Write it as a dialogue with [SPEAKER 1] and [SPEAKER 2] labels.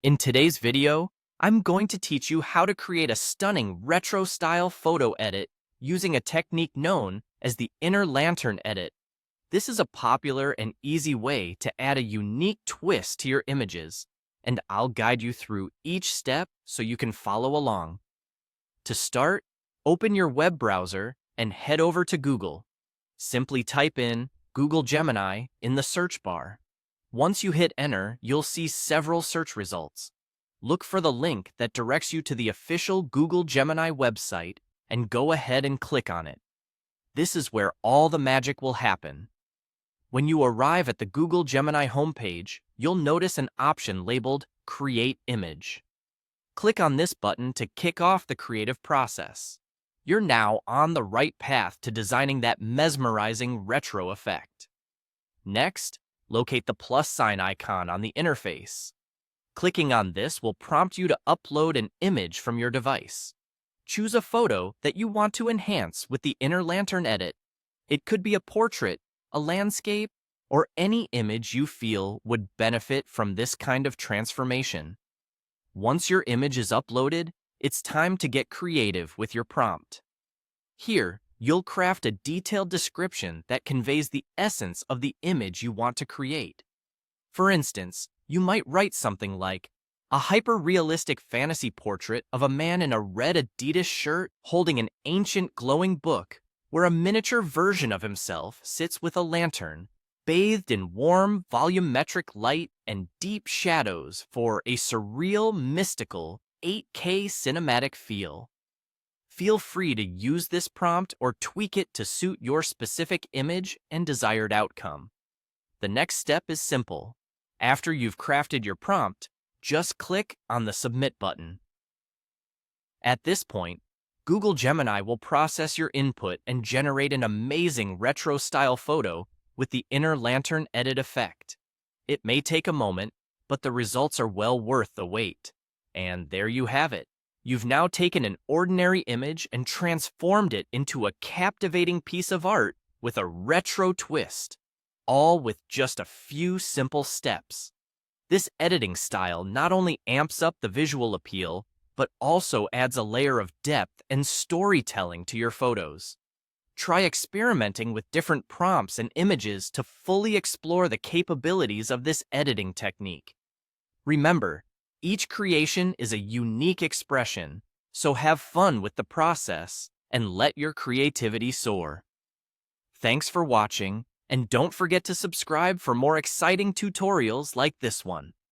[SPEAKER 1] In today's video, I'm going to teach you how to create a stunning retro-style photo edit using a technique known as the inner lantern edit. This is a popular and easy way to add a unique twist to your images, and I'll guide you through each step so you can follow along. To start, open your web browser and head over to Google. Simply type in Google Gemini in the search bar. Once you hit enter, you'll see several search results. Look for the link that directs you to the official Google Gemini website and go ahead and click on it. This is where all the magic will happen. When you arrive at the Google Gemini homepage, you'll notice an option labeled Create Image. Click on this button to kick off the creative process. You're now on the right path to designing that mesmerizing retro effect. Next, locate the plus sign icon on the interface. Clicking on this will prompt you to upload an image from your device. Choose a photo that you want to enhance with the inner lantern edit. It could be a portrait, a landscape, or any image you feel would benefit from this kind of transformation. Once your image is uploaded, it's time to get creative with your prompt. Here, you'll craft a detailed description that conveys the essence of the image you want to create. For instance, you might write something like, a hyper-realistic fantasy portrait of a man in a red Adidas shirt holding an ancient glowing book, where a miniature version of himself sits with a lantern, bathed in warm, volumetric light and deep shadows for a surreal, mystical, 8K cinematic feel. Feel free to use this prompt or tweak it to suit your specific image and desired outcome. The next step is simple. After you've crafted your prompt, just click on the Submit button. At this point, Google Gemini will process your input and generate an amazing retro-style photo with the inner lantern edit effect. It may take a moment, but the results are well worth the wait. And there you have it. You've now taken an ordinary image and transformed it into a captivating piece of art with a retro twist, all with just a few simple steps. This editing style not only amps up the visual appeal, but also adds a layer of depth and storytelling to your photos. Try experimenting with different prompts and images to fully explore the capabilities of this editing technique. Remember, each creation is a unique expression, so have fun with the process and let your creativity soar. Thanks for watching, and don't forget to subscribe for more exciting tutorials like this one.